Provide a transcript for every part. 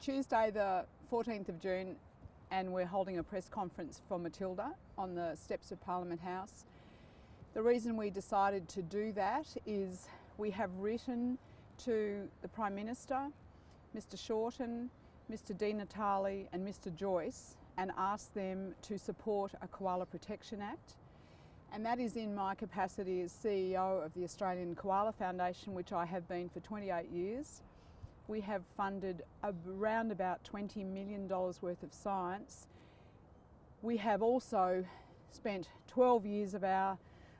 Tuesday the 14th of June, and we're holding a press conference for Matilda on the steps of Parliament House. The reason we decided to do that is we have written to the Prime Minister, Mr Shorten, Mr Di Natale and Mr Joyce and asked them to support a Koala Protection Act. And that is in my capacity as CEO of the Australian Koala Foundation, which I have been for 28 years. We have funded around about $20 million worth of science. We have also spent 12 years of our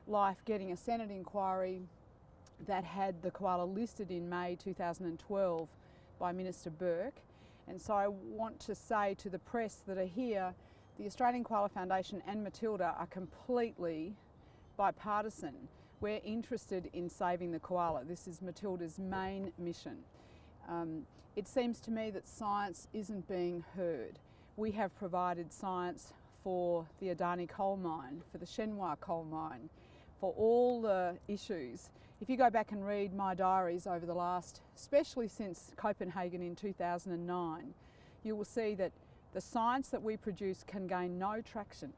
life getting a Senate inquiry that had the koala listed in May 2012 by Minister Burke. And so I want to say to the press that are here, the Australian Koala Foundation and Matilda are completely bipartisan. We're interested in saving the koala. This is Matilda's main mission. It seems to me that science isn't being heard. We have provided science for the Adani coal mine, for the Shenhua coal mine, for all the issues. If you go back and read my diaries over the last, especially since Copenhagen in 2009, you will see that the science that we produce can gain no traction.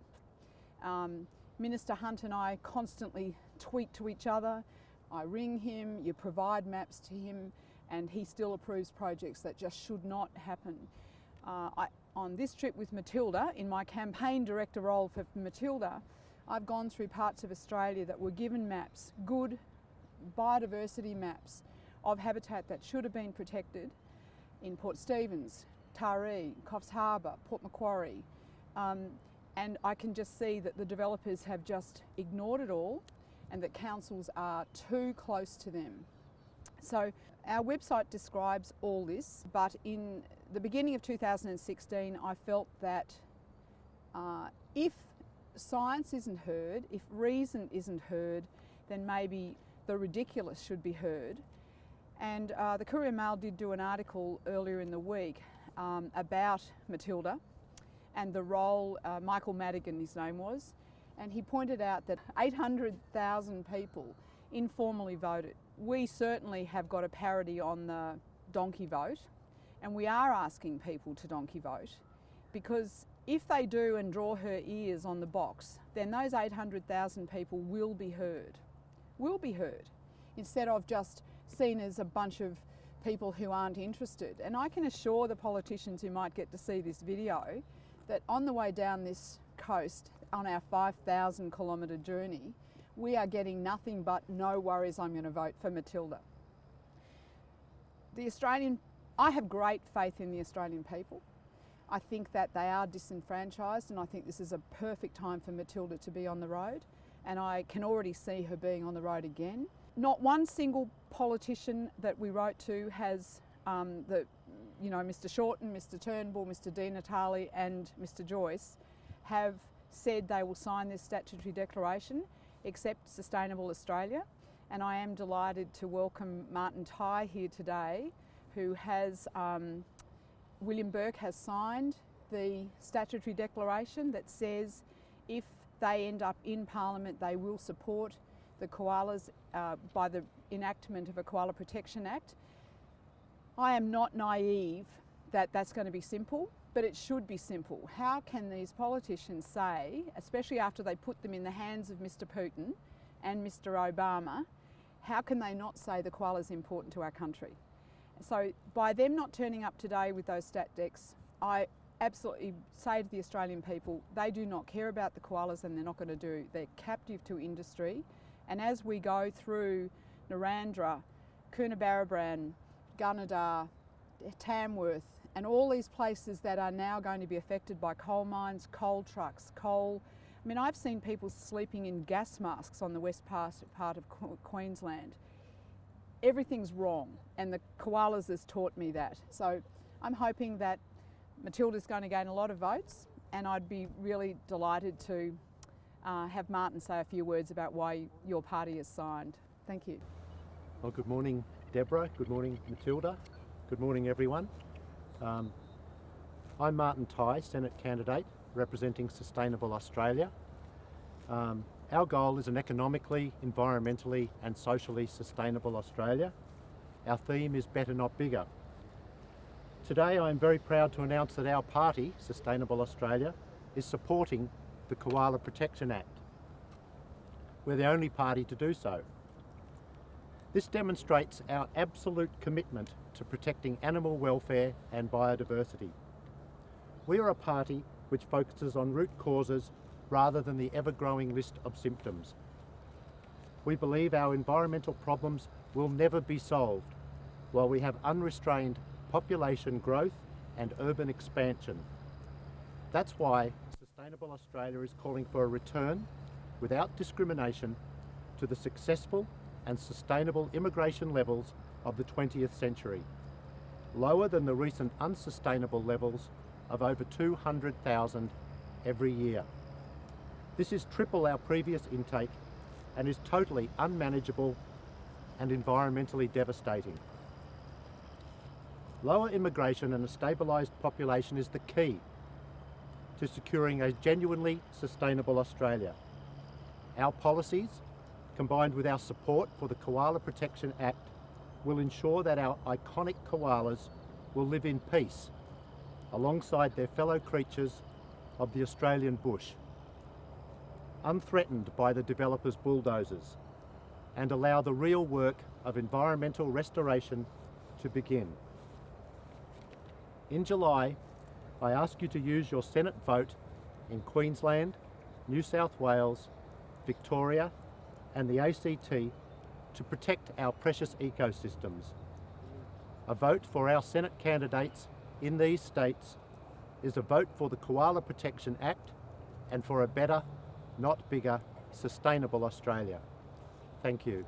Minister Hunt and I constantly tweet to each other. I ring him, you provide maps to him, and he still approves projects that just should not happen. On this trip with Matilda, in my campaign director role for Matilda, I've gone through parts of Australia that were given maps, good biodiversity maps of habitat that should have been protected in Port Stephens, Taree, Coffs Harbour, Port Macquarie. And I can just see that the developers have just ignored it all and that councils are too close to them. So our website describes all this, but in the beginning of 2016 I felt that if science isn't heard, if reason isn't heard, then maybe the ridiculous should be heard. And the Courier Mail did do an article earlier in the week about Matilda and the role, Michael Madigan his name was, and he pointed out that 800,000 people informally voted. We certainly have got a parity on the donkey vote, and we are asking people to donkey vote, because if they do and draw her ears on the box, then those 800,000 people will be heard, instead of just seen as a bunch of people who aren't interested. And I can assure the politicians who might get to see this video that on the way down this coast, on our 5,000 kilometre journey, we are getting nothing but no worries, I'm going to vote for Matilda. I have great faith in the Australian people. I think that they are disenfranchised, and I think this is a perfect time for Matilda to be on the road, and I can already see her being on the road again. Not one single politician that we wrote to has Mr Shorten, Mr Turnbull, Mr Di Natale and Mr Joyce have said they will sign this statutory declaration, except Sustainable Australia. And I am delighted to welcome Martin Tighe here today, who has, William Burke has signed the statutory declaration that says if they end up in Parliament, they will support the koalas by the enactment of a Koala Protection Act. I am not naive that that's going to be simple, but it should be simple. How can these politicians say, especially after they put them in the hands of Mr Putin and Mr Obama, how can they not say the koala is important to our country? So by them not turning up today with those stat decks, I absolutely say to the Australian people, they do not care about the koalas and they're not going to do. They're captive to industry. And as we go through Narrandera, Coonabarabran, Gunnedah, Tamworth, and all these places that are now going to be affected by coal mines, coal trucks, coal. I mean, I've seen people sleeping in gas masks on the west part of Queensland. Everything's wrong, and the koalas has taught me that. So I'm hoping that Matilda's going to gain a lot of votes, and I'd be really delighted to have Martin say a few words about why your party has signed. Thank you. Well, good morning, Deborah. Good morning, Matilda. Good morning, everyone. I'm Martin Tighe, Senate candidate representing Sustainable Australia. Our goal is an economically, environmentally and socially sustainable Australia. Our theme is better, not bigger. Today I am very proud to announce that our party, Sustainable Australia, is supporting the Koala Protection Act. We're the only party to do so. This demonstrates our absolute commitment to protecting animal welfare and biodiversity. We are a party which focuses on root causes rather than the ever-growing list of symptoms. We believe our environmental problems will never be solved while we have unrestrained population growth and urban expansion. That's why Sustainable Australia is calling for a return, without discrimination, to the successful and sustainable immigration levels of the 20th century, lower than the recent unsustainable levels of over 200,000 every year. This is triple our previous intake and is totally unmanageable and environmentally devastating. Lower immigration and a stabilised population is the key to securing a genuinely sustainable Australia. Our policies, combined with our support for the Koala Protection Act, will ensure that our iconic koalas will live in peace alongside their fellow creatures of the Australian bush, unthreatened by the developers' bulldozers, and allow the real work of environmental restoration to begin. In July, I ask you to use your Senate vote in Queensland, New South Wales, Victoria and the ACT to protect our precious ecosystems. A vote for our Senate candidates in these states is a vote for the Koala Protection Act and for a better, not bigger, sustainable Australia. Thank you.